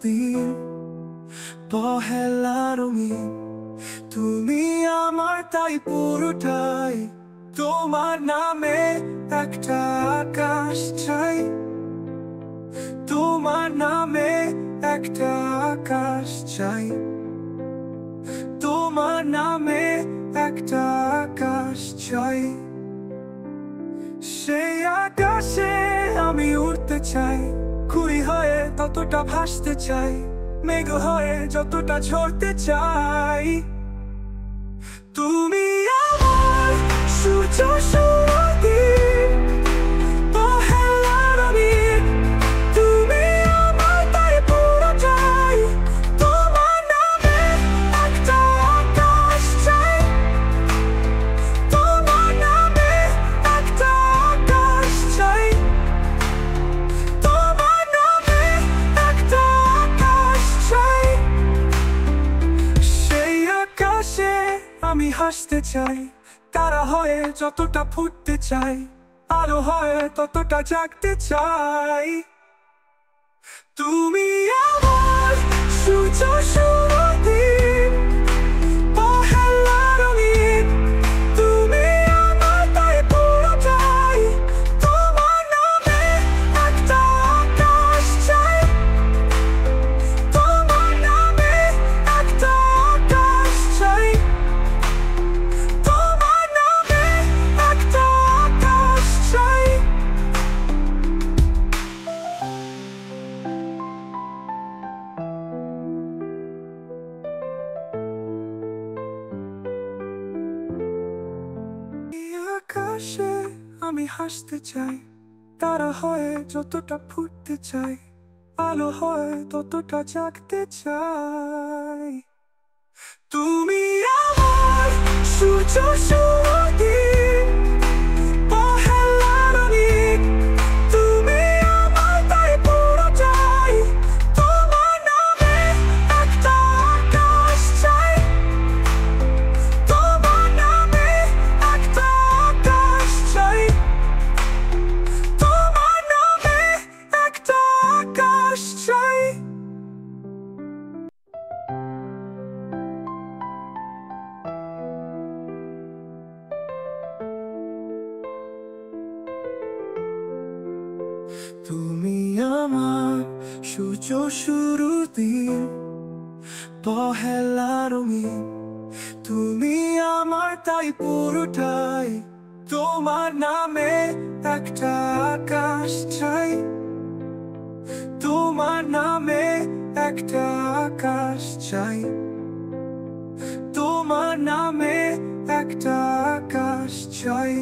দিন পহেলা রঙিন, তুমি আমার তাই পুরোটাই। তোমার নামে একটা আকাশ চাই, তোমার নামে একটা আকাশ চাই, তোমার নামে একটা আকাশ চাই। সেই আকাশে আমি উড়তে চাই, কুড়ি হয়ে ততটা ভাসতে চাই, মেঘ হয়ে যতটা ঝরতে চাই। তুমি আমার সূর্য সুদিন পহেলা রঙিন, তুমি আমার তাই পুরোটাই। তোমার নামে একটা আকাশ চাই, তোমার নামে একটা আকাশ চাই, তোমার নামে একটা আকাশ চাই। সেই আকাশে আমি হাসতে চাই, তারা হয়ে যতটা ফুটতে চাই, আলো হয়ে ততটা জাগতে চাই। তুমি আমার সূর্য সুদিন পহেলা রঙিন, তুমি আমার তাই পুরোটাই। তোমার নামে একটা আকাশ চাই, তোমার নামে একটা আকাশ চাই, তোমার নামে একটা আকাশ চাই। এই আকাশে আমি হাসতে চাই, তারা হয়ে যতটা ফুটতে চাই, আলো হয়ে ততটা জাগতে চাই। তুমি আমার সূর্য সুদিন পহেলা রঙিন, তুমি আমার তাই পুরোটাই। তোমার নামে একটা আকাশ চাই, তোমার নামে একটা আকাশ চাই, তোমার নামে একটা আকাশ চাই। তুমি আমার সূর্য শুরুর দিন পহেলা রঙিন, তুমি আমার তাই পুরোটাই। তোমার নামে একটা আকাশ চাই, তোমার নামে একটা আকাশ চাই, তোমার নামে একটা আকাশ চাই।